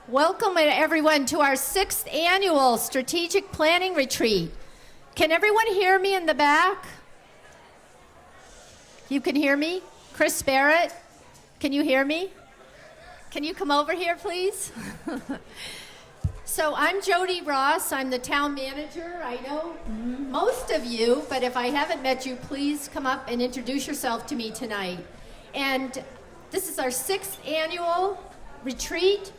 Welcome everyone to our 6th annual strategic planning retreat. Can everyone hear me in the back? You can hear me? Chris Barrett, can you hear me? Can you come over here, please? So I'm Jodi Ross. I'm the town manager. I know most of you, but if I haven't met you, please come up and introduce yourself to me tonight. And this is our 6th annual retreat.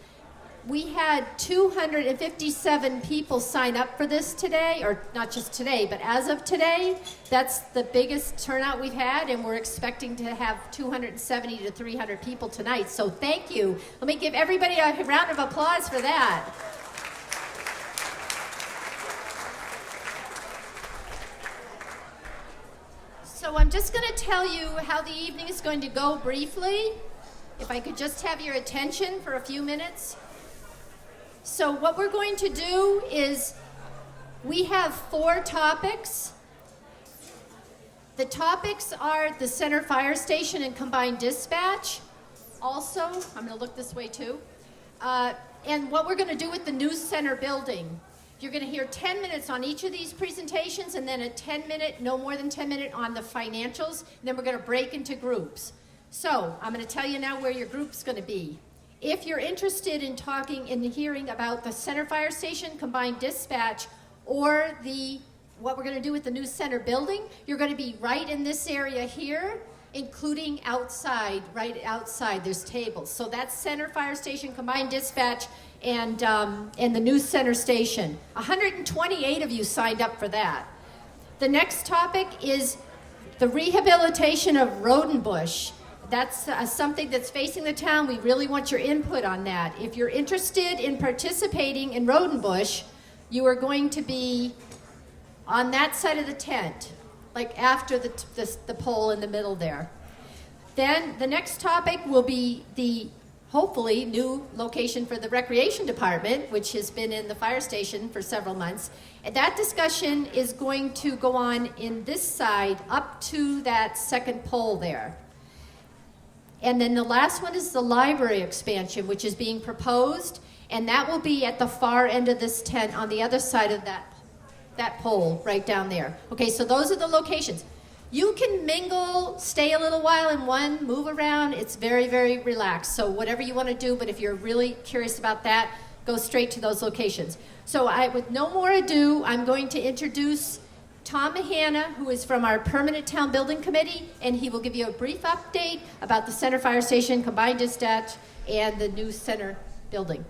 We had 257 people sign up for this today, or not just today, but as of today. That's the biggest turnout we've had, and we're expecting to have 270 to 300 people tonight. So thank you. Let me give everybody a round of applause for that. So I'm just going to tell you how the evening is going to go briefly. If I could just have your attention for a few minutes. So what we're going to do is we have 4 topics. The topics are the center fire station and combined dispatch. Also, I'm going to look this way too. And what we're going to do with the news center building. You're going to hear 10 minutes on each of these presentations, and then a 10-minute, no more than 10 minute on the financials. And then we're going to break into groups. So I'm going to tell you now where your group's going to be. If you're interested in talking and hearing about the center fire station, combined dispatch, or what we're going to do with the news center building, you're going to be right in this area here, including outside, right outside. There's tables. So that's center fire station, combined dispatch, and the news center station. 128 of you signed up for that. The next topic is the rehabilitation of Rodenbush. That's something that's facing the town. We really want your input on that. If you're interested in participating in Rodenbush, you are going to be on that side of the tent, like after the pole in the middle there. Then the next topic will be the, hopefully, new location for the recreation department, which has been in the fire station for several months. And that discussion is going to go on in this side up to that second pole there. And then the last one is the library expansion, which is being proposed, and that will be at the far end of this tent on the other side of that pole right down there. Okay, so those are the locations. You can mingle, stay a little while in one, move around. It's very, very relaxed. So whatever you want to do, but if you're really curious about that, go straight to those locations. So with no more ado, I'm going to introduce Tom Mahanna, who is from our Permanent Town Building Committee, and he will give you a brief update about the center fire station, combined dispatch, and the new center building.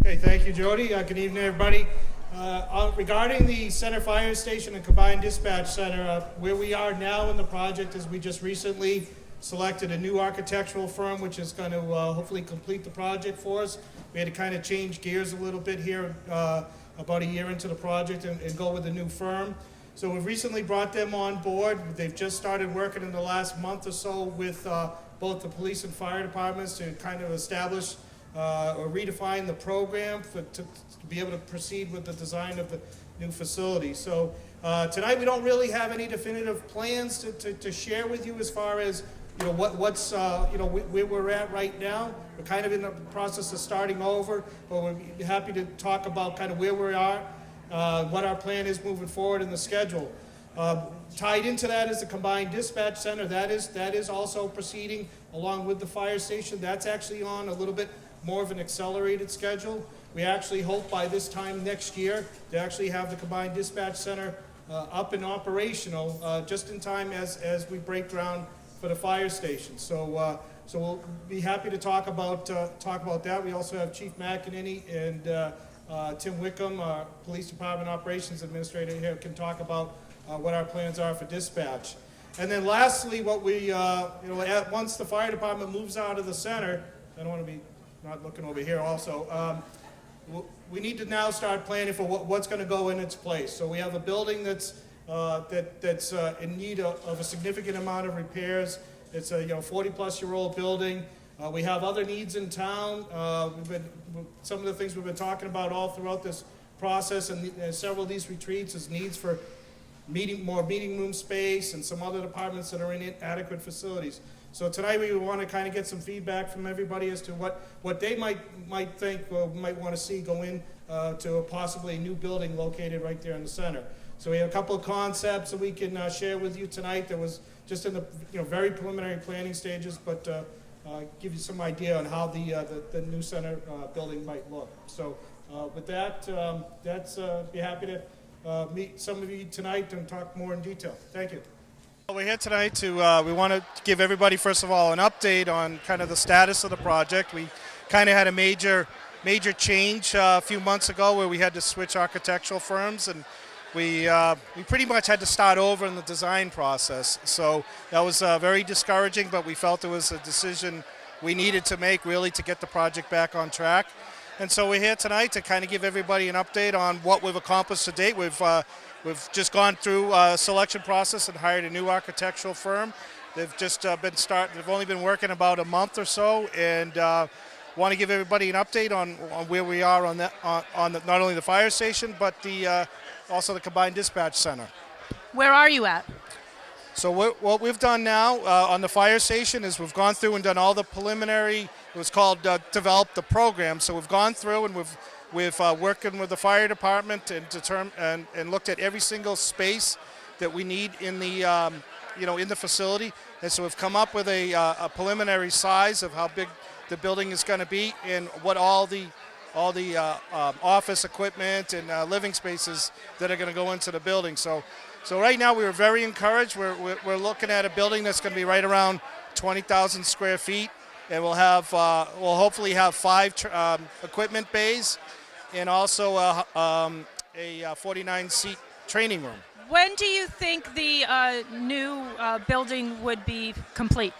Okay, thank you, Jodi. Good evening, everybody. Regarding the center fire station and combined dispatch center, where we are now in the project is we just recently selected a new architectural firm, which is going to hopefully complete the project for us. We had to kind of change gears a little bit here about a year into the project and go with a new firm. So we've recently brought them on board. They've just started working in the last month or so with both the police and fire departments to kind of establish or redefine the program to be able to proceed with the design of the new facility. So tonight we don't really have any definitive plans to share with you as far as what's where we're at right now. We're kind of in the process of starting over, but we're happy to talk about kind of where we are, what our plan is moving forward in the schedule. Tied into that is the combined dispatch center. That is also proceeding along with the fire station. That's actually on a little bit more of an accelerated schedule. We actually hope by this time next year to actually have the combined dispatch center up and operational just in time as we break ground for the fire station. So we'll be happy to talk about that. We also have Chief McEnany and Tim Wickham, our Police Department Operations Administrator here, can talk about what our plans are for dispatch. And then lastly, what we, once the fire department moves out of the center, I don't want to be not looking over here also, we need to now start planning for what's going to go in its place. So we have a building that's in need of a significant amount of repairs. It's a 40-plus-year-old building. We have other needs in town. Some of the things we've been talking about all throughout this process and several of these retreats is needs for more meeting room space and some other departments that are in inadequate facilities. So tonight we want to kind of get some feedback from everybody as to what they might think or might want to see go in to possibly a new building located right there in the center. So we have a couple of concepts that we can share with you tonight that was just in the very preliminary planning stages, but give you some idea on how the new center building might look. So with that, be happy to meet some of you tonight and talk more in detail. Thank you. Well, we're here tonight to, we want to give everybody, first of all, an update on kind of the status of the project. We kind of had a major change a few months ago where we had to switch architectural firms, and we pretty much had to start over in the design process. So that was very discouraging, but we felt it was a decision we needed to make really to get the project back on track. And so we're here tonight to kind of give everybody an update on what we've accomplished to date. We've just gone through a selection process and hired a new architectural firm. They've just they've only been working about a month or so, and want to give everybody an update on where we are on not only the fire station, but also the combined dispatch center. Where are you at? So what we've done now on the fire station is we've gone through and done all the preliminary, it was called develop the program. So we've gone through and we've working with the fire department and looked at every single space that we need in the in the facility. And so we've come up with a preliminary size of how big the building is going to be and what all the office equipment and living spaces that are going to go into the building. So right now we were very encouraged. We're looking at a building that's going to be right around 20,000 square feet, and we'll hopefully have 5 equipment bays and also a 49-seat training room. When do you think the new building would be complete?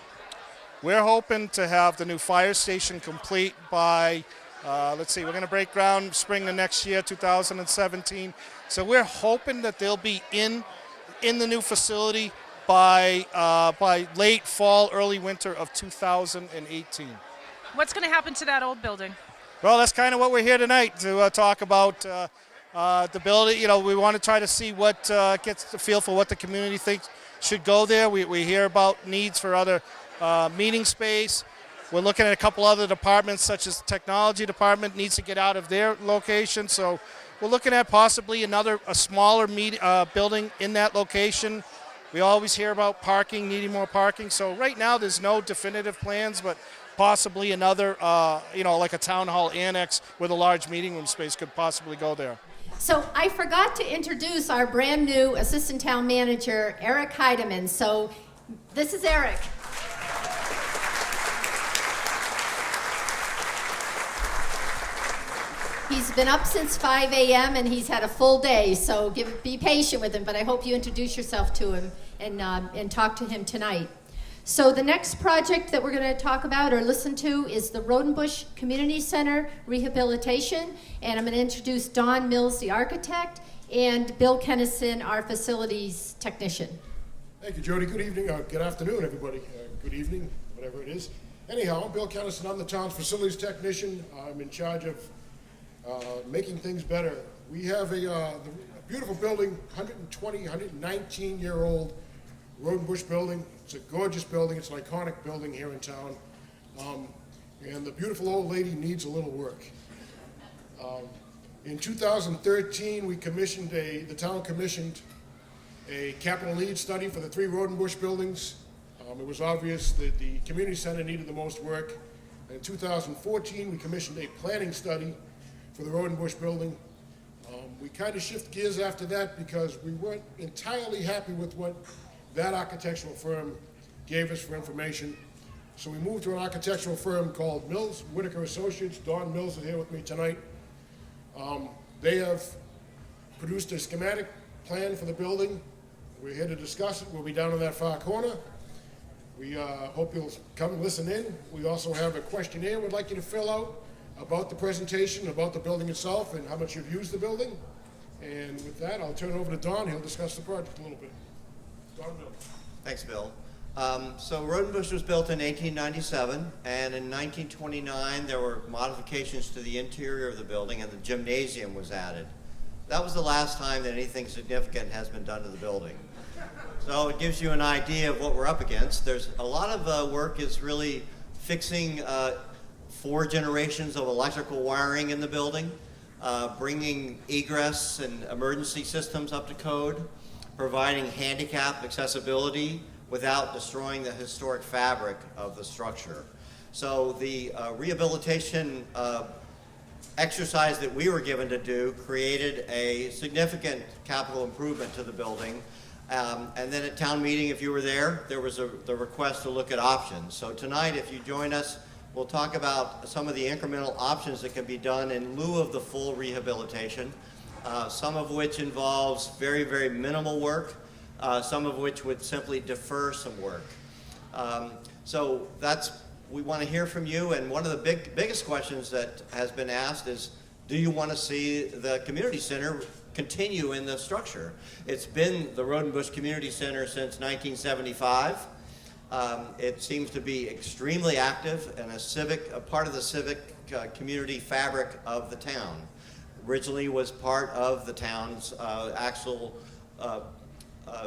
We're hoping to have the new fire station complete by, let's see, we're going to break ground spring of next year, 2017. So we're hoping that they'll be in the new facility by late fall, early winter of 2018. What's going to happen to that old building? Well, that's kind of what we're here tonight to talk about. The building, we want to try to see what gets the feel for what the community thinks should go there. We hear about needs for other meeting space. We're looking at a couple other departments, such as the technology department needs to get out of their location. So we're looking at possibly a smaller building in that location. We always hear about parking, needing more parking. So right now there's no definitive plans, but possibly another, like a town hall annex with a large meeting room space could possibly go there. So I forgot to introduce our brand new assistant town manager, Eric Heideman. So this is Eric. He's been up since 5 a.m. and he's had a full day, so be patient with him, but I hope you introduce yourself to him and talk to him tonight. So the next project that we're going to talk about or listen to is the Rodenbush Community Center rehabilitation, and I'm going to introduce Don Mills, the architect, and Bill Kenison, our facilities technician. Thank you, Jodi. Good evening, good afternoon, everybody. Good evening, whatever it is. Anyhow, I'm Bill Kenison. I'm the town's facilities technician. I'm in charge of making things better. We have a beautiful building, 119-year-old Rodenbush building. It's a gorgeous building. It's an iconic building here in town. And the beautiful old lady needs a little work. In 2013, the town commissioned a capital needs study for the 3 Rodenbush buildings. It was obvious that the community center needed the most work. In 2014, we commissioned a planning study for the Rodenbush building. We kind of shift gears after that because we weren't entirely happy with what that architectural firm gave us for information. So we moved to an architectural firm called Mills Whitaker Associates. Don Mills is here with me tonight. They have produced a schematic plan for the building. We're here to discuss it. We'll be down in that far corner. We hope you'll come and listen in. We also have a questionnaire we'd like you to fill out about the presentation, about the building itself, and how much you've used the building. And with that, I'll turn it over to Don. He'll discuss the project a little bit. Don Mills. Thanks, Bill. So Rodenbush was built in 1897, and in 1929 there were modifications to the interior of the building, and the gymnasium was added. That was the last time that anything significant has been done to the building. So it gives you an idea of what we're up against. There's a lot of work is really fixing 4 generations of electrical wiring in the building, bringing egress and emergency systems up to code, providing handicap accessibility without destroying the historic fabric of the structure. So the rehabilitation exercise that we were given to do created a significant capital improvement to the building. And then at town meeting, if you were there was the request to look at options. So tonight, if you join us, we'll talk about some of the incremental options that can be done in lieu of the full rehabilitation, some of which involves very, very minimal work, some of which would simply defer some work. So we want to hear from you, and one of the biggest questions that has been asked is, do you want to see the community center continue in the structure? It's been the Rodenbush Community Center since 1975. It seems to be extremely active and a part of the civic community fabric of the town. Originally was part of the town's actual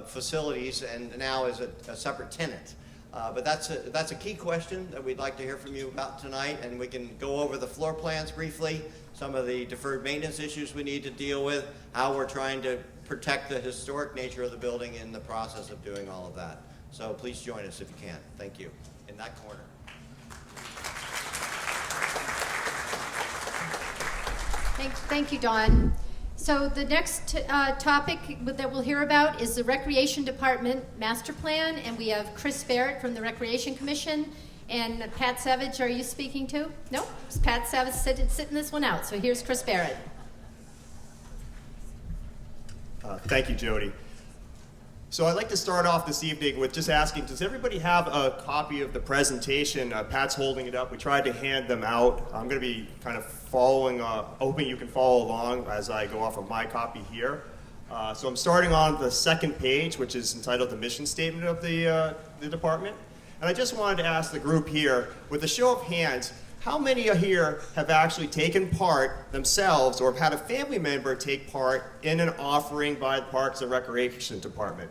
facilities, and now is a separate tenant. But that's a key question that we'd like to hear from you about tonight, and we can go over the floor plans briefly, some of the deferred maintenance issues we need to deal with, how we're trying to protect the historic nature of the building in the process of doing all of that. So please join us if you can. Thank you. In that corner. Thank you, Dawn. So the next topic that we'll hear about is the Recreation Department Master Plan, and we have Chris Barrett from the Recreation Commission, and Pat Savage, are you speaking too? No? Pat Savage sitting this one out, so here's Chris Barrett. Thank you, Jodi. So I'd like to start off this evening with just asking, does everybody have a copy of the presentation? Pat's holding it up. We tried to hand them out. I'm going to be kind of following, hoping you can follow along as I go off of my copy here. So I'm starting on the second page, which is entitled The Mission Statement of the department. And I just wanted to ask the group here, with a show of hands, how many here have actually taken part themselves or have had a family member take part in an offering by the Parks and Recreation Department?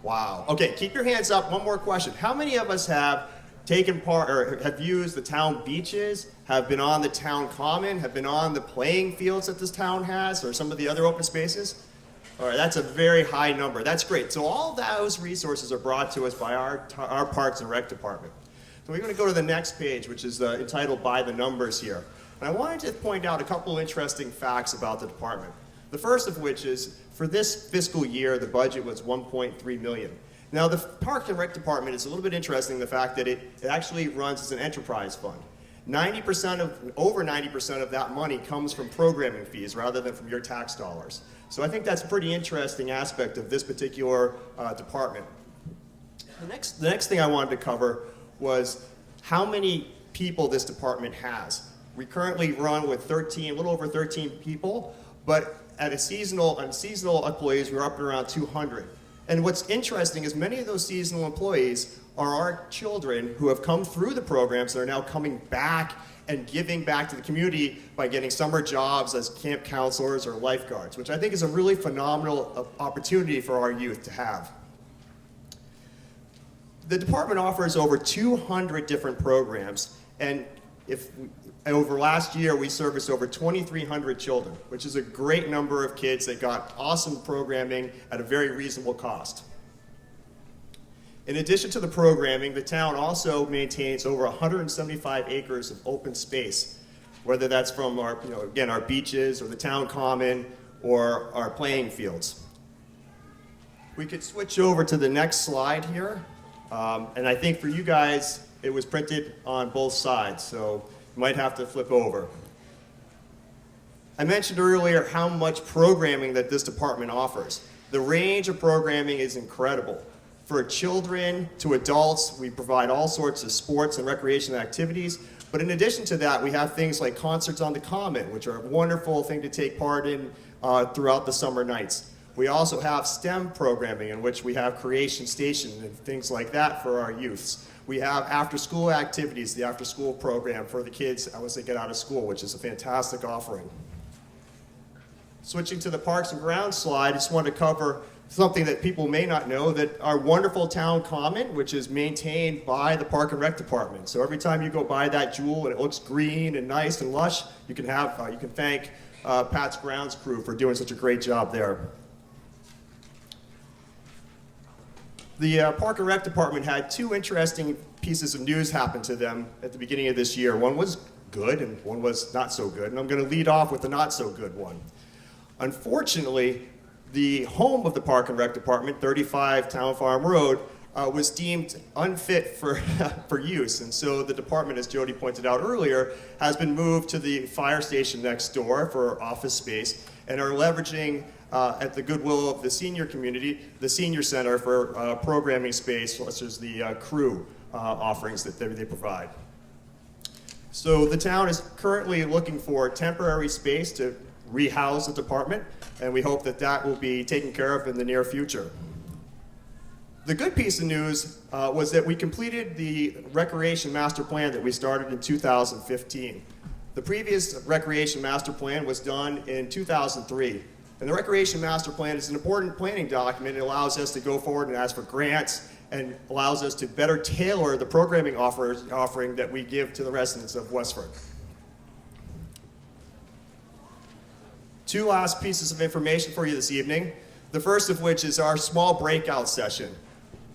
Wow. Okay, keep your hands up. One more question. How many of us have taken part or have used the town beaches, have been on the town common, have been on the playing fields that this town has, or some of the other open spaces? All right, that's a very high number. That's great. So all those resources are brought to us by our Parks and Rec Department. So we're going to go to the next page, which is entitled By the Numbers here. And I wanted to point out a couple interesting facts about the department. The first of which is, for this fiscal year, the budget was $1.3 million. Now, the Park and Rec Department is a little bit interesting, the fact that it actually runs as an enterprise fund. Over 90% of that money comes from programming fees rather than from your tax dollars. So I think that's a pretty interesting aspect of this particular department. The next thing I wanted to cover was how many people this department has. We currently run with a little over 13 people, but at seasonal employees, we're up to around 200. And what's interesting is many of those seasonal employees are our children who have come through the programs that are now coming back and giving back to the community by getting summer jobs as camp counselors or lifeguards, which I think is a really phenomenal opportunity for our youth to have. The department offers over 200 different programs, and over last year we serviced over 2,300 children, which is a great number of kids that got awesome programming at a very reasonable cost. In addition to the programming, the town also maintains over 175 acres of open space, whether that's from our beaches or the town common or our playing fields. We could switch over to the next slide here. And I think for you guys, it was printed on both sides, so you might have to flip over. I mentioned earlier how much programming that this department offers. The range of programming is incredible. For children to adults, we provide all sorts of sports and recreation activities. But in addition to that, we have things like concerts on the common, which are a wonderful thing to take part in throughout the summer nights. We also have STEM programming, in which we have Creation Station and things like that for our youths. We have after-school activities, the after-school program for the kids once they get out of school, which is a fantastic offering. Switching to the Parks and Grounds slide, I just want to cover something that people may not know, that our wonderful town common, which is maintained by the Park and Rec Department. So every time you go by that jewel and it looks green and nice and lush, you can thank Pat's grounds crew for doing such a great job there. The Park and Rec Department had two interesting pieces of news happen to them at the beginning of this year. One was good and one was not so good, and I'm going to lead off with the not so good one. Unfortunately, the home of the Park and Rec Department, 35 Town Farm Road, was deemed unfit for, for use. And so the department, as Jodi pointed out earlier, has been moved to the fire station next door for office space and are leveraging, at the goodwill of the senior community, the senior center for programming space, such as the crew offerings that they provide. So the town is currently looking for temporary space to rehouse the department, and we hope that that will be taken care of in the near future. The good piece of news was that we completed the recreation master plan that we started in 2015. The previous recreation master plan was done in 2003. And the recreation master plan is an important planning document. It allows us to go forward and ask for grants and allows us to better tailor the programming offering that we give to the residents of Westford. Two last pieces of information for you this evening. The first of which is our small breakout session.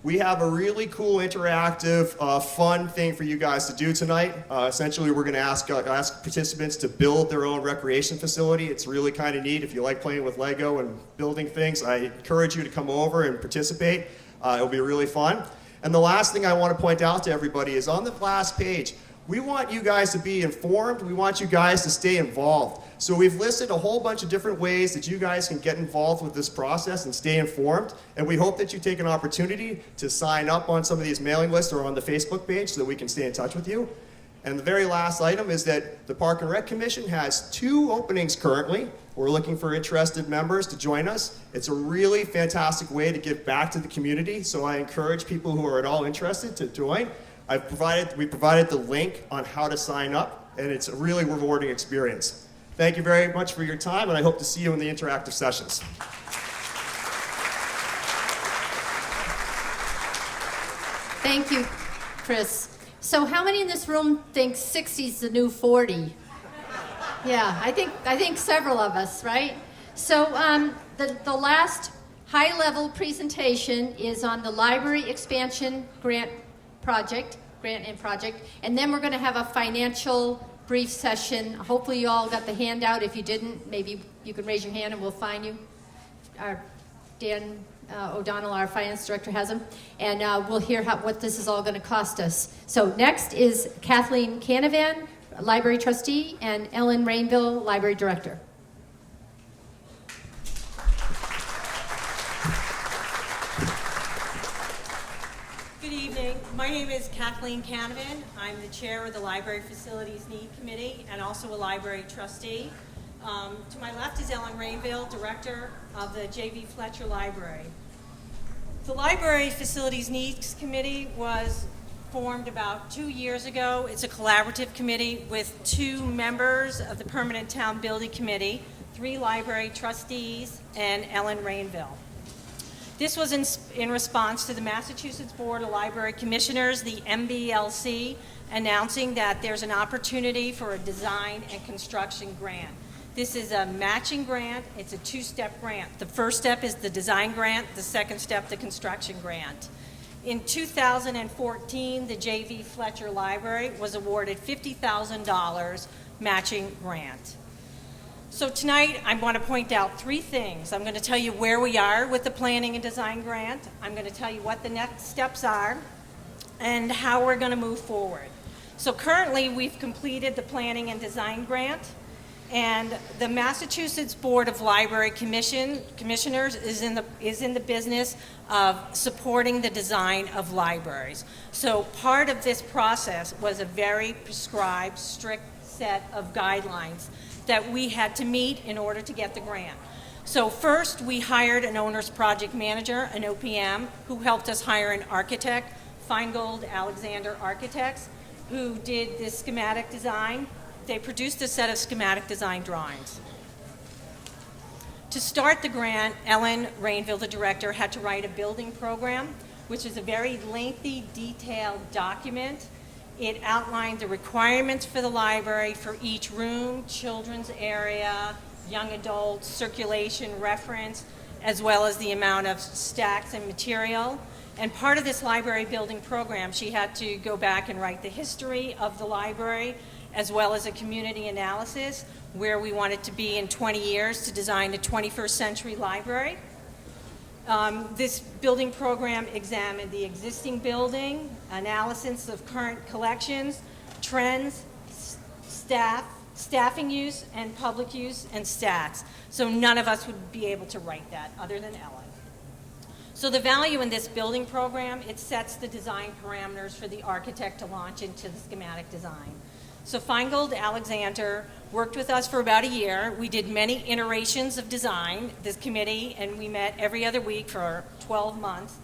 We have a really cool, interactive, fun thing for you guys to do tonight. Essentially, we're going to ask participants to build their own recreation facility. It's really kind of neat. If you like playing with Lego and building things, I encourage you to come over and participate. It'll be really fun. And the last thing I want to point out to everybody is on the last page, we want you guys to be informed. We want you guys to stay involved. So we've listed a whole bunch of different ways that you guys can get involved with this process and stay informed. And we hope that you take an opportunity to sign up on some of these mailing lists or on the Facebook page so that we can stay in touch with you. And the very last item is that the Park and Rec Commission has 2 openings currently. We're looking for interested members to join us. It's a really fantastic way to give back to the community. So I encourage people who are at all interested to join. We provided the link on how to sign up, and it's a really rewarding experience. Thank you very much for your time, and I hope to see you in the interactive sessions. Thank you, Chris. So how many in this room think 60 is the new 40? Yeah, I think several of us, right? So the last high-level presentation is on the library expansion grant and project, and then we're going to have a financial brief session. Hopefully you all got the handout. If you didn't, maybe you can raise your hand and we'll find you. Our Dan O'Donnell, our finance director, has them, and we'll hear what this is all going to cost us. So next is Kathleen Canavan, library trustee, and Ellen Rainville, library director. Good evening. My name is Kathleen Canavan. I'm the chair of the Library Facilities Need Committee and also a library trustee. To my left is Ellen Rainville, director of the J.V. Fletcher Library. The Library Facilities Needs Committee was formed about 2 years ago. It's a collaborative committee with 2 members of the Permanent Town Building Committee, 3 library trustees, and Ellen Rainville. This was in response to the Massachusetts Board of Library Commissioners, the MBLC, announcing that there's an opportunity for a design and construction grant. This is a matching grant. It's a 2-step grant. The first step is the design grant. The second step, the construction grant. In 2014, the J.V. Fletcher Library was awarded $50,000 matching grant. So tonight, I want to point out 3 things. I'm going to tell you where we are with the planning and design grant. I'm going to tell you what the next steps are and how we're going to move forward. So currently, we've completed the planning and design grant, and the Massachusetts Board of Library Commissioners is in the business of supporting the design of libraries. So part of this process was a very prescribed, strict set of guidelines that we had to meet in order to get the grant. So first, we hired an owner's project manager, an OPM, who helped us hire an architect, Feingold Alexander Architects, who did this schematic design. They produced a set of schematic design drawings. To start the grant, Ellen Rainville, the director, had to write a building program, which is a very lengthy, detailed document. It outlined the requirements for the library for each room, children's area, young adults, circulation, reference, as well as the amount of stacks and material. And part of this library building program, she had to go back and write the history of the library, as well as a community analysis, where we wanted to be in 20 years to design a 21st century library. This building program examined the existing building, analysis of current collections, trends, staffing use, and public use, and stats. So none of us would be able to write that other than Ellen. So the value in this building program, it sets the design parameters for the architect to launch into the schematic design. So Feingold Alexander worked with us for about a year. We did many iterations of design, this committee, and we met every other week for 12 months.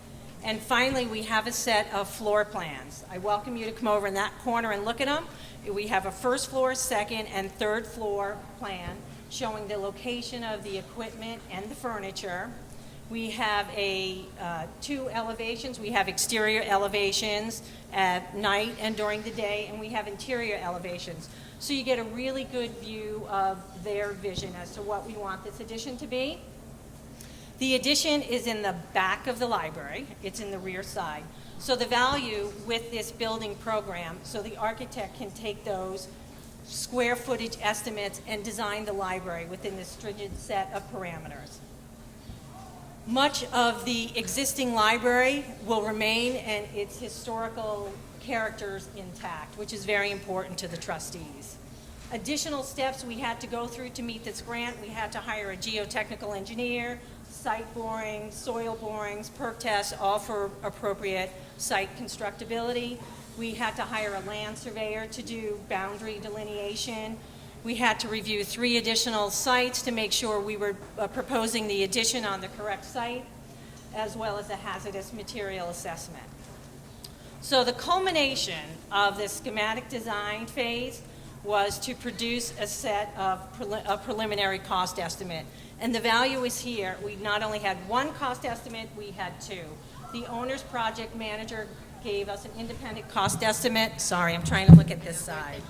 And finally, we have a set of floor plans. I welcome you to come over in that corner and look at them. We have a first floor, second, and third floor plan showing the location of the equipment and the furniture. We have two elevations. We have exterior elevations at night and during the day, and we have interior elevations. So you get a really good view of their vision as to what we want this addition to be. The addition is in the back of the library. It's in the rear side. So the value with this building program, so the architect can take those square footage estimates and design the library within this stringent set of parameters. Much of the existing library will remain and its historical characters intact, which is very important to the trustees. Additional steps we had to go through to meet this grant. We had to hire a geotechnical engineer, site borings, soil borings, perk tests, all for appropriate site constructability. We had to hire a land surveyor to do boundary delineation. We had to review 3 additional sites to make sure we were proposing the addition on the correct site, as well as a hazardous material assessment. So the culmination of the schematic design phase was to produce a set of a preliminary cost estimate. And the value is here. We not only had one cost estimate, we had 2. The owner's project manager gave us an independent cost estimate. Sorry, I'm trying to look at this side.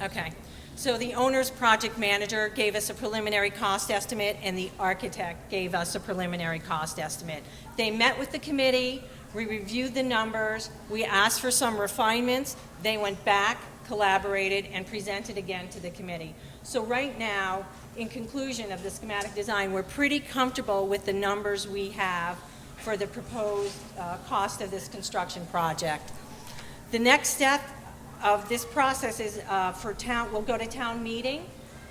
Okay. So the owner's project manager gave us a preliminary cost estimate, and the architect gave us a preliminary cost estimate. They met with the committee, we reviewed the numbers, we asked for some refinements, they went back, collaborated, and presented again to the committee. So right now, in conclusion of the schematic design, we're pretty comfortable with the numbers we have for the proposed cost of this construction project. The next step of this process is we'll go to town meeting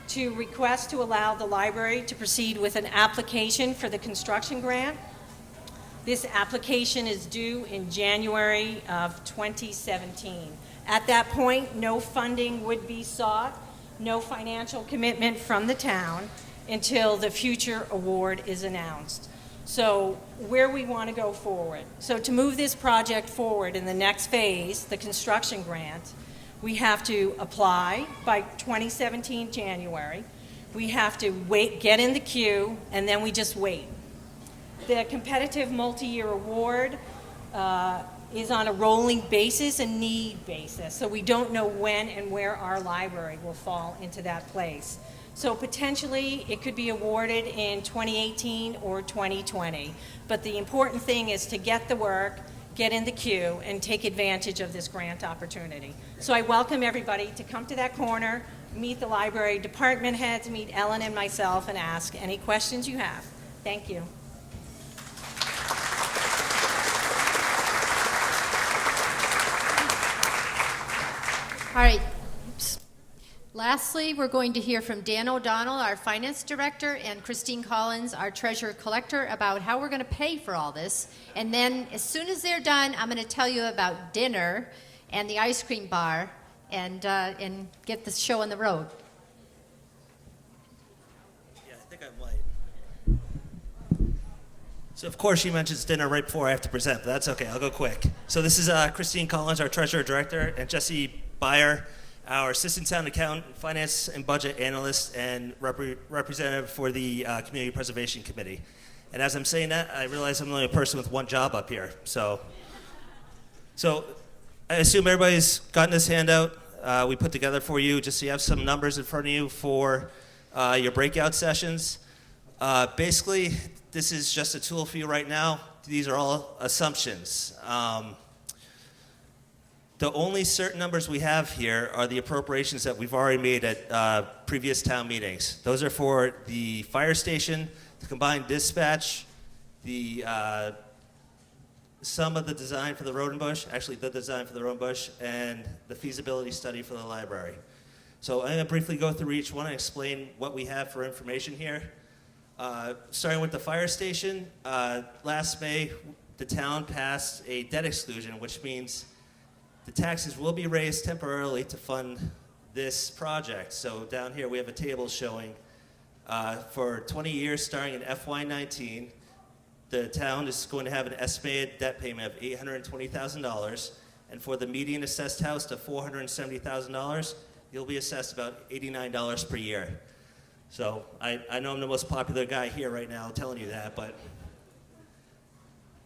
to request to allow the library to proceed with an application for the construction grant. This application is due in January of 2017. At that point, no funding would be sought, no financial commitment from the town until the future award is announced. So where we want to go forward. So to move this project forward in the next phase, the construction grant, we have to apply by 2017 January. We have to get in the queue, and then we just wait. The competitive multi-year award is on a rolling basis, a need basis. So we don't know when and where our library will fall into that place. So potentially it could be awarded in 2018 or 2020. But the important thing is to get the work, get in the queue, and take advantage of this grant opportunity. So I welcome everybody to come to that corner, meet the library department heads, meet Ellen and myself, and ask any questions you have. Thank you. All right. Lastly, we're going to hear from Dan O'Donnell, our finance director, and Christine Collins, our treasurer collector, about how we're going to pay for all this. And then as soon as they're done, I'm going to tell you about dinner and the ice cream bar and get the show on the road. Yeah, I think I'm late. So of course she mentions dinner right before I have to present, but that's okay, I'll go quick. So this is Christine Collins, our treasurer director, and Jesse Beyer our assistant town accountant, finance and budget analyst, and representative for the Community Preservation Committee. And as I'm saying that, I realize I'm the only person with one job up here. So I assume everybody's gotten this handout we put together for you, just so you have some numbers in front of you for your breakout sessions. Basically, this is just a tool for you right now. These are all assumptions. The only certain numbers we have here are the appropriations that we've already made at previous town meetings. Those are for the fire station, the combined dispatch, the some of the design for the road and bush, actually the design for the road and bush, and the feasibility study for the library. So I'm going to briefly go through each one and explain what we have for information here. Starting with the fire station, last May, the town passed a debt exclusion, which means the taxes will be raised temporarily to fund this project. So down here we have a table showing for 20 years starting in FY19, the town is going to have an estimated debt payment of $820,000, and for the median assessed house to $470,000, you'll be assessed about $89 per year. So I know I'm the most popular guy here right now telling you that, but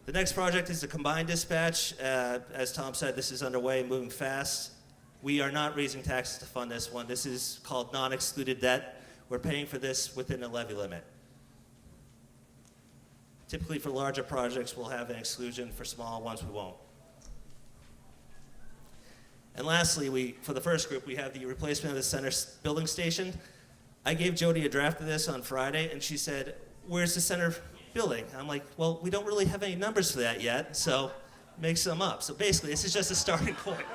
the next project is the combined dispatch. As Tom said, this is underway, moving fast. We are not raising taxes to fund this one. This is called non-excluded debt. We're paying for this within the levy limit. Typically for larger projects, we'll have an exclusion. For small ones, we won't. And lastly, for the first group, we have the replacement of the center building station. I gave Jodi a draft of this on Friday, and she said, "Where's the center building?" I'm like, "Well, we don't really have any numbers for that yet, so make some up." So basically, this is just a starting point.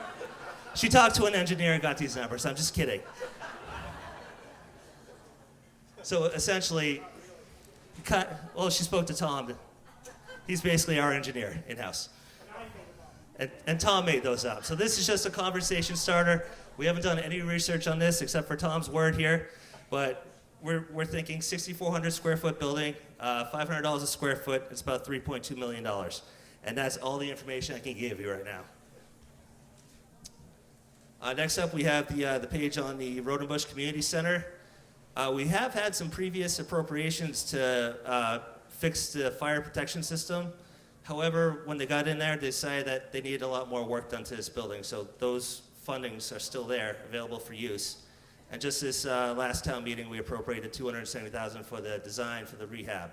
She talked to an engineer and got these numbers. I'm just kidding. So essentially, she spoke to Tom. He's basically our engineer in-house. And Tom made those up. So this is just a conversation starter. We haven't done any research on this except for Tom's word here. But we're thinking 6,400 square foot building, $500 a square foot. It's about $3.2 million. And that's all the information I can give you right now. Next up, we have the page on the Road and Bush Community Center. We have had some previous appropriations to fix the fire protection system. However, when they got in there, they decided that they needed a lot more work done to this building. So those fundings are still there, available for use. And just this last town meeting, we appropriated $270,000 for the design for the rehab.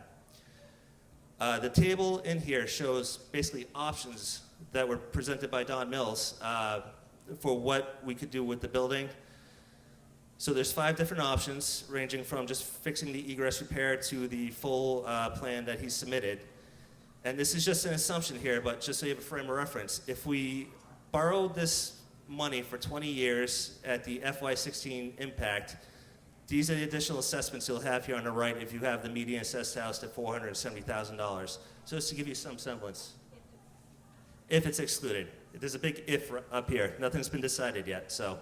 The table in here shows basically options that were presented by Don Mills for what we could do with the building. So there's 5 different options, ranging from just fixing the egress repair to the full plan that he submitted. And this is just an assumption here, but just so you have a frame of reference, if we borrowed this money for 20 years at the FY16 impact, these are the additional assessments you'll have here on the right if you have the median assessed house at $470,000. So just to give you some semblance. If it's excluded. There's a big if up here. Nothing's been decided yet, so.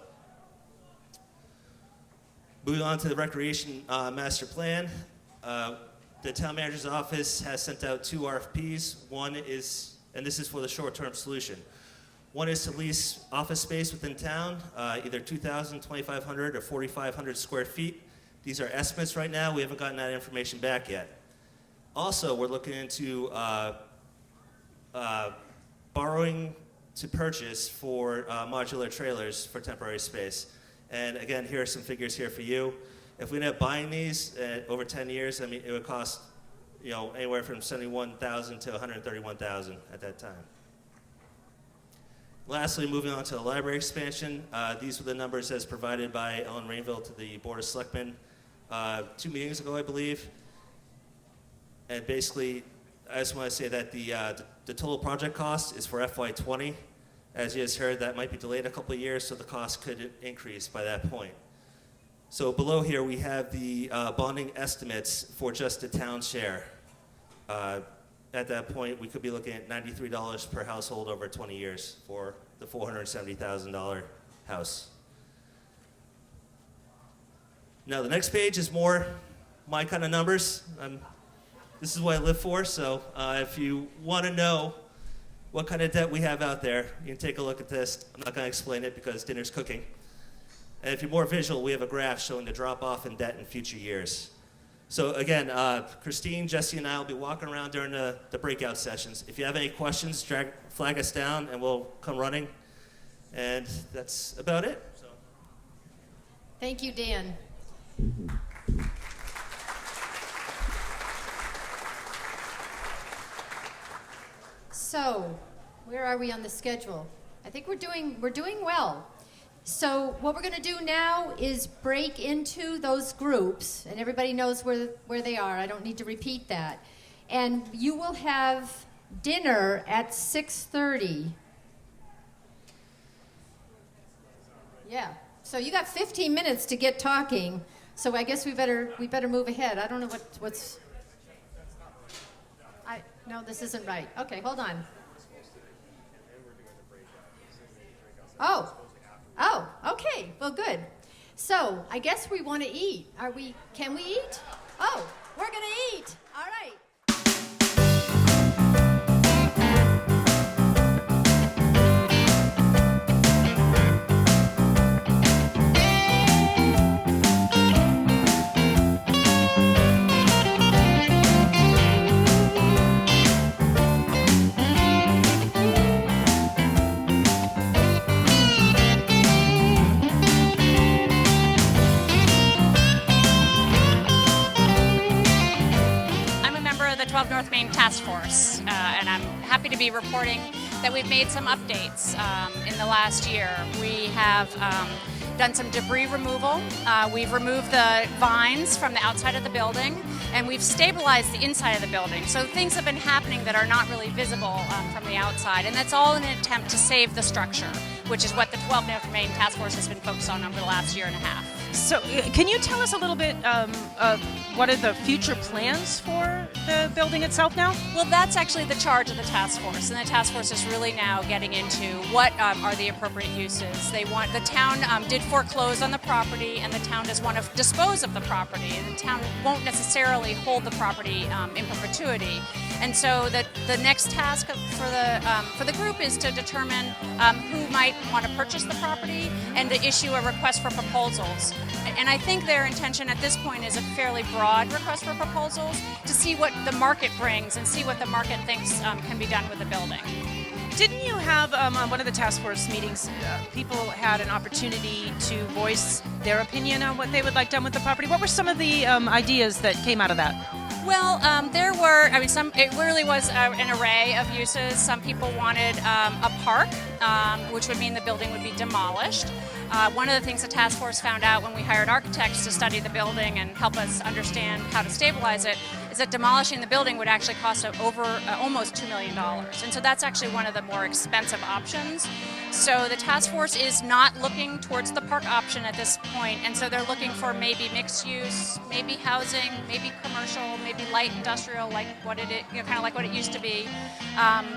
Moving on to the recreation master plan. The town manager's office has sent out 2 RFPs. One is, and this is for the short-term solution. One is to lease office space within town, either 2,000, 2,500, or 4,500 square feet. These are estimates right now. We haven't gotten that information back yet. Also, we're looking into borrowing to purchase for modular trailers for temporary space. And again, here are some figures here for you. If we end up buying these over 10 years, I mean, it would cost, anywhere from $71,000 to $131,000 at that time. Lastly, moving on to the library expansion, these were the numbers as provided by Ellen Rainville to the Board of Selectmen 2 meetings ago, I believe. And basically, I just want to say that the total project cost is for FY20. As you just heard, that might be delayed a couple of years, so the cost could increase by that point. So below here, we have the bonding estimates for just the town share. At that point, we could be looking at $93 per household over 20 years for the $470,000 house. Now, the next page is more my kind of numbers. This is what I live for, so if you want to know what kind of debt we have out there, you can take a look at this. I'm not going to explain it because dinner's cooking. And if you're more visual, we have a graph showing the drop-off in debt in future years. So again, Christine, Jesse, and I will be walking around during the breakout sessions. If you have any questions, flag us down, and we'll come running. And that's about it. So. Thank you, Dan. So, where are we on the schedule? I think we're doing well. So what we're going to do now is break into those groups, and everybody knows where they are. I don't need to repeat that. And you will have dinner at 6:30. Yeah. So you got 15 minutes to get talking. So I guess we better move ahead. I don't know what's. No, this isn't right. Okay, hold on. Oh, okay. Well, good. So I guess we want to eat. Can we eat? Oh, we're going to eat. All right. North Main Task Force, and I'm happy to be reporting that we've made some updates in the last year. We have done some debris removal. We've removed the vines from the outside of the building, and we've stabilized the inside of the building. So things have been happening that are not really visible from the outside, and that's all in an attempt to save the structure, which is what the 12 North Main Task Force has been focused on over the last year and a half. So can you tell us a little bit of what are the future plans for the building itself now? Well, that's actually the charge of the task force, and the task force is really now getting into what are the appropriate uses. The town did foreclose on the property, and the town does want to dispose of the property. The town won't necessarily hold the property in perpetuity, and so the next task for the group is to determine who might want to purchase the property and to issue a request for proposals. And I think their intention at this point is a fairly broad request for proposals to see what the market brings and see what the market thinks can be done with the building. Didn't you have, on one of the task force meetings, people had an opportunity to voice their opinion on what they would like done with the property? What were some of the ideas that came out of that? Well, there were, it really was an array of uses. Some people wanted a park, which would mean the building would be demolished. One of the things the task force found out when we hired architects to study the building and help us understand how to stabilize it is that demolishing the building would actually cost almost $2 million. And so that's actually one of the more expensive options. So the task force is not looking towards the park option at this point, and so they're looking for maybe mixed use, maybe housing, maybe commercial, maybe light industrial, like what it is, kind of like what it used to be.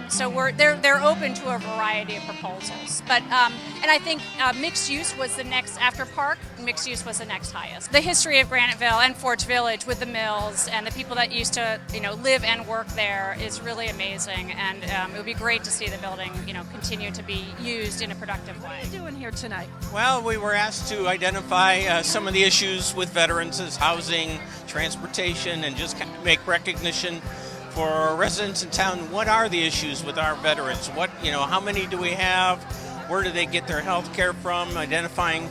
So they're open to a variety of proposals. But and I think mixed use was the next after park. Mixed use was the next highest. The history of Graniteville and Forge Village with the mills and the people that used to live and work there is really amazing, and it would be great to see the building continue to be used in a productive way. What are you doing here tonight? Well, we were asked to identify some of the issues with veterans as housing, transportation, and just kind of make recognition for our residents in town. What are the issues with our veterans? How many do we have? Where do they get their health care from? Identifying,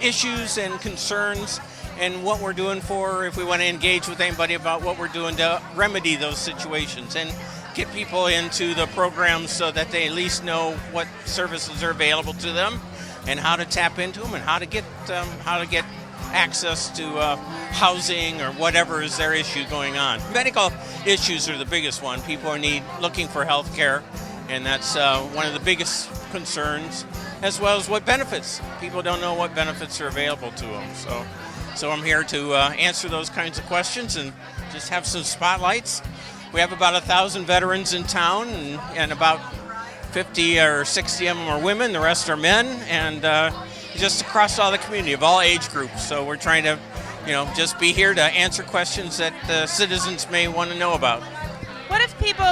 issues and concerns, and what we're doing if we want to engage with anybody about what we're doing to remedy those situations and get people into the programs so that they at least know what services are available to them and how to tap into them and how to get access to housing or whatever is their issue going on. Medical issues are the biggest one. People are looking for health care, and that's one of the biggest concerns, as well as what benefits. People don't know what benefits are available to them. So I'm here to answer those kinds of questions and just have some spotlights. We have about 1,000 veterans in town, and about 50 or 60 of them are women, the rest are men, and just across all the community of all age groups. So we're trying to, just be here to answer questions that the citizens may want to know about. What if people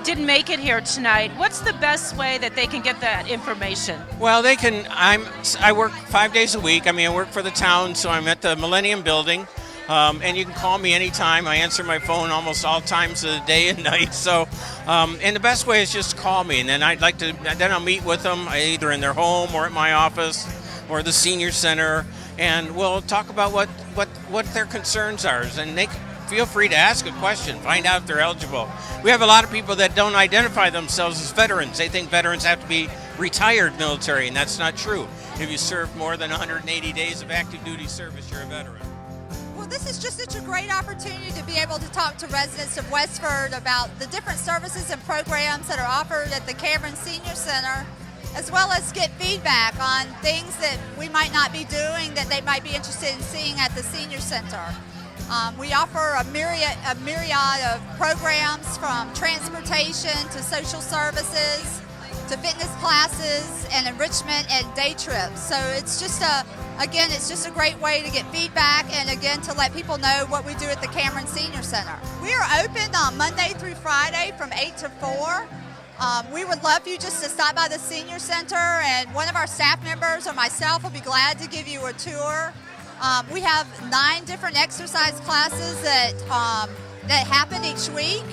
didn't make it here tonight, what's the best way that they can get that information? Well, they can. I work 5 days a week. I work for the town, so I'm at the Millennium Building, and you can call me anytime. I answer my phone almost all times of the day and night. So, and the best way is just call me, and then I'll meet with them either in their home or at my office or the senior center, and we'll talk about what their concerns are, and they feel free to ask a question, find out if they're eligible. We have a lot of people that don't identify themselves as veterans. They think veterans have to be retired military, and that's not true. If you served more than 180 days of active duty service, you're a veteran. Well, this is just such a great opportunity to be able to talk to residents of Westford about the different services and programs that are offered at the Cameron Senior Center, as well as get feedback on things that we might not be doing that they might be interested in seeing at the Senior Center. We offer a myriad of programs, from transportation to social services to fitness classes and enrichment and day trips. So it's just a great way to get feedback and again to let people know what we do at the Cameron Senior Center. We are open on Monday through Friday from 8 to 4. We would love you just to stop by the Senior Center, and one of our staff members or myself will be glad to give you a tour. We have 9 different exercise classes that happen each week,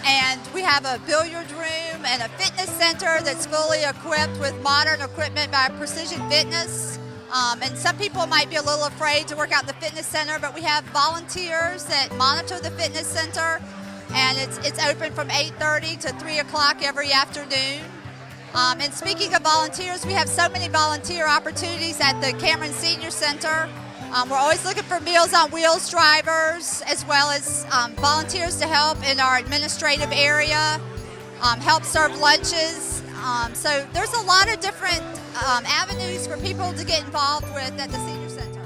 and we have a billiard room and a fitness center that's fully equipped with modern equipment by Precision Fitness. And some people might be a little afraid to work out in the fitness center, but we have volunteers that monitor the fitness center, and it's open from 8:30 to 3 o'clock every afternoon. And speaking of volunteers, we have so many volunteer opportunities at the Cameron Senior Center. We're always looking for Meals on Wheels drivers, as well as volunteers to help in our administrative area, help serve lunches. So there's a lot of different avenues for people to get involved with at the Senior Center.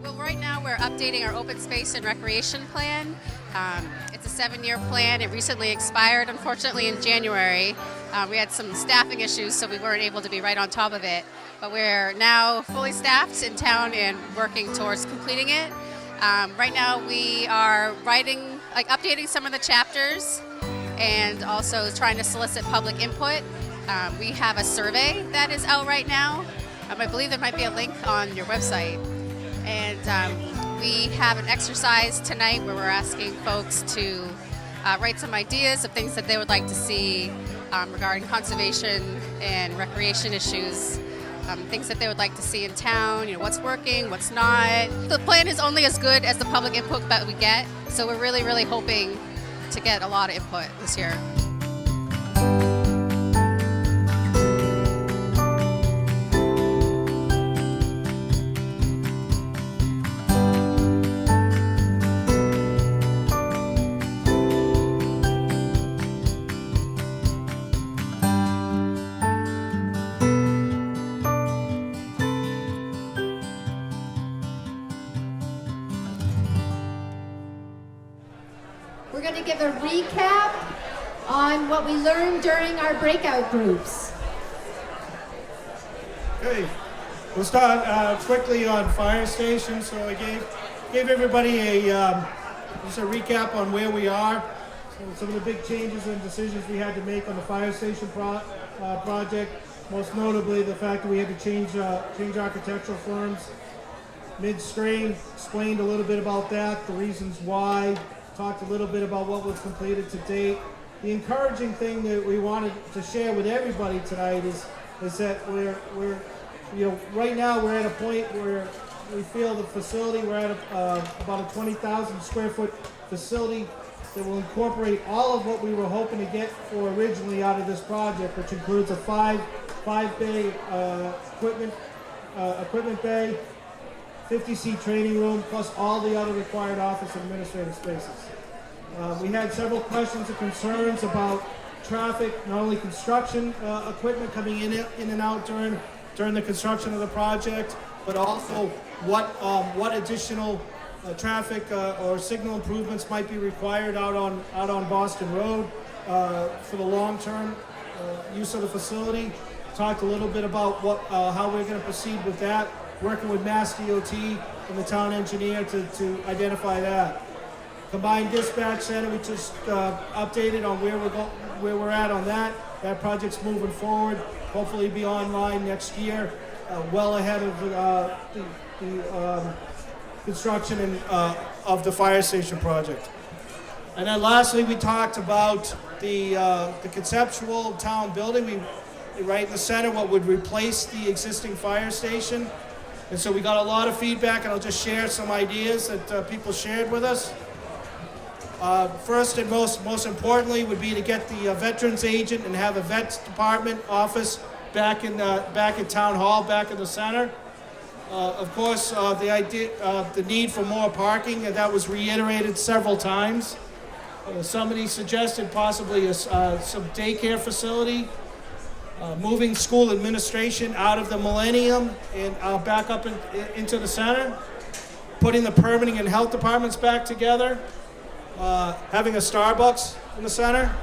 Well, right now we're updating our open space and recreation plan. It's a 7-year plan. It recently expired, unfortunately, in January. We had some staffing issues, so we weren't able to be right on top of it. But we're now fully staffed in town and working towards completing it. Right now we are updating some of the chapters and also trying to solicit public input. We have a survey that is out right now. I believe there might be a link on your website. And we have an exercise tonight where we're asking folks to write some ideas of things that they would like to see regarding conservation and recreation issues, things that they would like to see in town, what's working, what's not. The plan is only as good as the public input that we get, so we're really, really hoping to get a lot of input this year. We're going to give a recap on what we learned during our breakout groups. Okay, we'll start quickly on fire stations. So I gave everybody just a recap on where we are. So some of the big changes and decisions we had to make on the fire station project. Most notably, the fact that we had to change architectural firms midstream. Explained a little bit about that, the reasons why. Talked a little bit about what was completed to date. The encouraging thing that we wanted to share with everybody tonight is that we're right now we're at a point where we feel the facility, we're at about a 20,000 square foot facility that will incorporate all of what we were hoping to get for originally out of this project, which includes a five bay equipment bay, 50-seat training room, plus all the other required office and administrative spaces. We had several questions and concerns about traffic, not only construction equipment coming in and out during the construction of the project, but also what additional traffic or signal improvements might be required out on Boston Road for the long-term use of the facility. Talked a little bit about how we're going to proceed with that, working with Mass DOT and the town engineer to identify that. Combined Dispatch Center, we just updated on where we're at on that. That project's moving forward. Hopefully be online next year, well ahead of the construction and, of the fire station project. And then lastly, we talked about the conceptual town building. Right in the center, what would replace the existing fire station. And so we got a lot of feedback, and I'll just share some ideas that people shared with us. First and most importantly would be to get the veterans agent and have a vets department office back in Town Hall, back in the center. Of course, the need for more parking, and that was reiterated several times. Somebody suggested possibly some daycare facility, moving school administration out of the Millennium and back up into the center, putting the permitting and health departments back together, having a Starbucks in the center.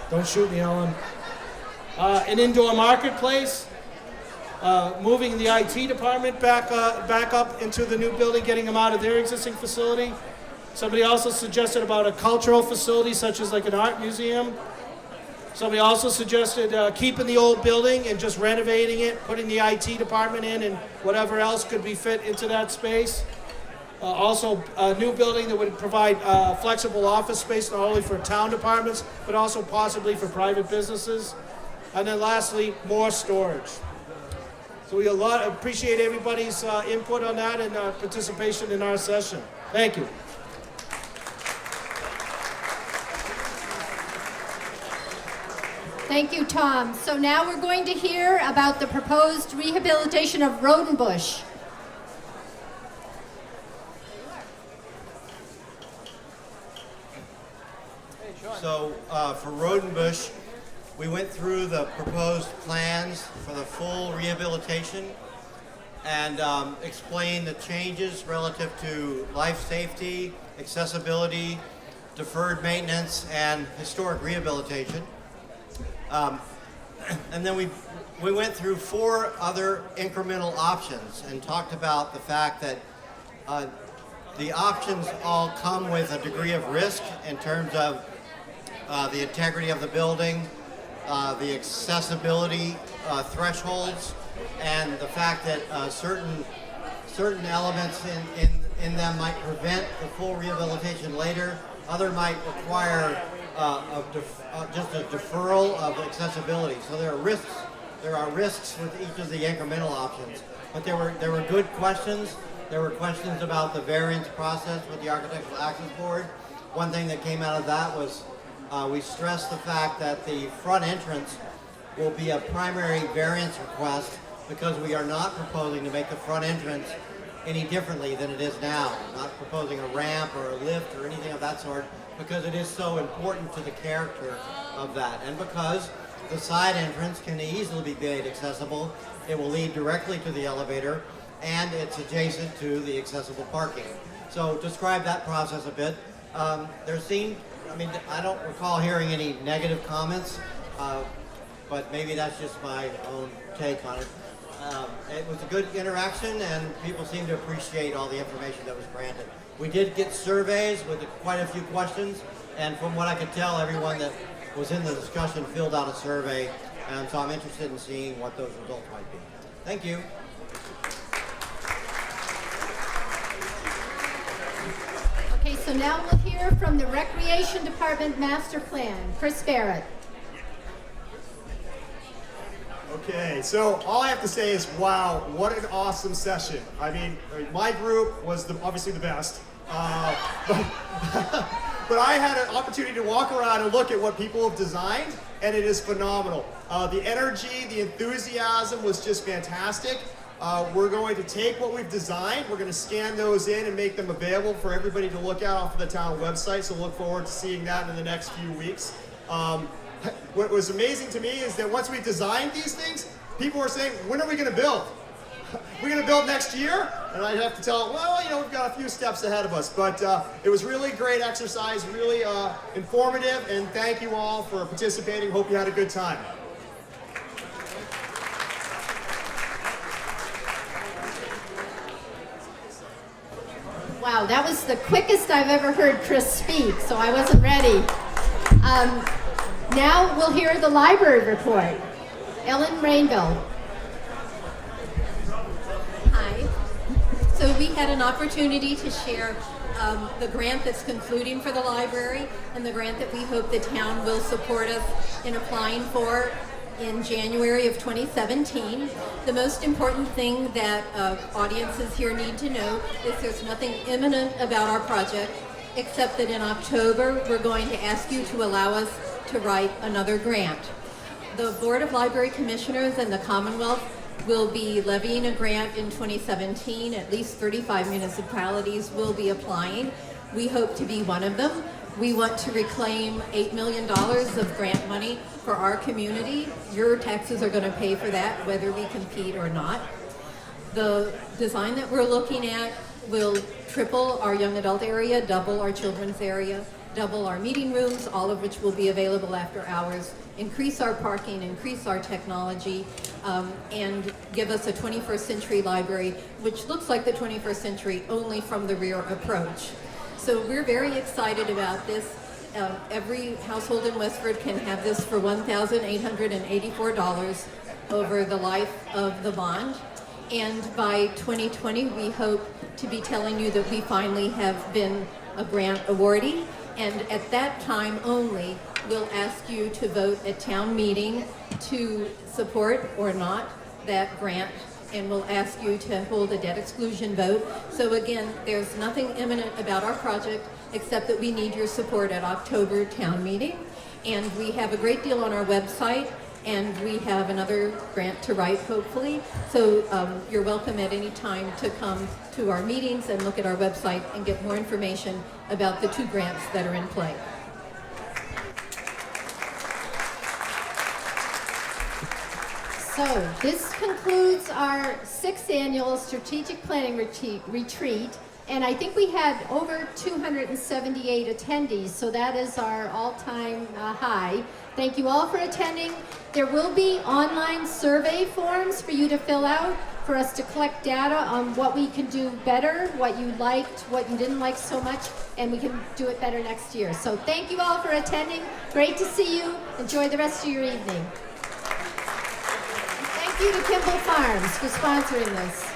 Don't shoot me, Ellen. An indoor marketplace, moving the IT department back up into the new building, getting them out of their existing facility. Somebody also suggested about a cultural facility such as like an art museum. Somebody also suggested keeping the old building and just renovating it, putting the IT department in and whatever else could be fit into that space. Also, a new building that would provide flexible office space not only for town departments, but also possibly for private businesses. And then lastly, more storage. So we appreciate everybody's input on that and participation in our session. Thank you. Thank you, Tom. So now we're going to hear about the proposed rehabilitation of Rodenbush. So for Rodenbush, we went through the proposed plans for the full rehabilitation and explained the changes relative to life safety, accessibility, deferred maintenance, and historic rehabilitation. And then we went through 4 other incremental options and talked about the fact that the options all come with a degree of risk in terms of the integrity of the building, the accessibility thresholds, and the fact that certain elements in them might prevent the full rehabilitation later. Other might require just a deferral of accessibility. So there are risks. There are risks with each of the incremental options. But there were good questions. There were questions about the variance process with the Architectural Access Board. One thing that came out of that was we stressed the fact that the front entrance will be a primary variance request because we are not proposing to make the front entrance any differently than it is now. Not proposing a ramp or a lift or anything of that sort, because it is so important to the character of that. And because the side entrance can easily be made accessible, it will lead directly to the elevator, and it's adjacent to the accessible parking. So describe that process a bit. I don't recall hearing any negative comments, but maybe that's just my own take on it. It was a good interaction, and people seemed to appreciate all the information that was granted. We did get surveys with quite a few questions, and from what I could tell, everyone that was in the discussion filled out a survey, and so I'm interested in seeing what those results might be. Thank you. Okay, so now we'll hear from the Recreation Department Master Plan, Chris Barrett. Okay, so all I have to say is, wow, what an awesome session. I mean, my group was obviously the best, but I had an opportunity to walk around and look at what people have designed, and it is phenomenal. The energy, the enthusiasm was just fantastic. We're going to take what we've designed, we're going to scan those in and make them available for everybody to look at off of the town website, so look forward to seeing that in the next few weeks. What was amazing to me is that once we designed these things, people were saying, when are we going to build? We're going to build next year? And I have to tell them, well, we've got a few steps ahead of us. But it was really great exercise, really informative, and thank you all for participating. Hope you had a good time. Wow, that was the quickest I've ever heard Chris speak, so I wasn't ready. Now we'll hear the library report. Ellen Rainville. Hi. So we had an opportunity to share the grant that's concluding for the library and the grant that we hope the town will support us in applying for in January of 2017. The most important thing that audiences here need to know is there's nothing imminent about our project, except that in October we're going to ask you to allow us to write another grant. The Board of Library Commissioners and the Commonwealth will be levying a grant in 2017. At least 35 municipalities will be applying. We hope to be one of them. We want to reclaim $8 million of grant money for our community. Your taxes are going to pay for that, whether we compete or not. The design that we're looking at will triple our young adult area, double our children's area, double our meeting rooms, all of which will be available after hours, increase our parking, increase our technology, and give us a 21st century library, which looks like the 21st century only from the rear approach. So we're very excited about this. Every household in Westford can have this for $1,884 over the life of the bond. And by 2020, we hope to be telling you that we finally have been a grant awardee. And at that time only, we'll ask you to vote at town meeting to support or not that grant, and we'll ask you to hold a debt exclusion vote. So again, there's nothing imminent about our project except that we need your support at October town meeting. And we have a great deal on our website, and we have another grant to write, hopefully. So you're welcome at any time to come to our meetings and look at our website and get more information about the two grants that are in play. So this concludes our 6th annual strategic planning retreat, and I think we had over 278 attendees, so that is our all-time high. Thank you all for attending. There will be online survey forms for you to fill out for us to collect data on what we can do better, what you liked, what you didn't like so much, and we can do it better next year. So thank you all for attending. Great to see you. Enjoy the rest of your evening. Thank you to Kimball Farms for sponsoring this.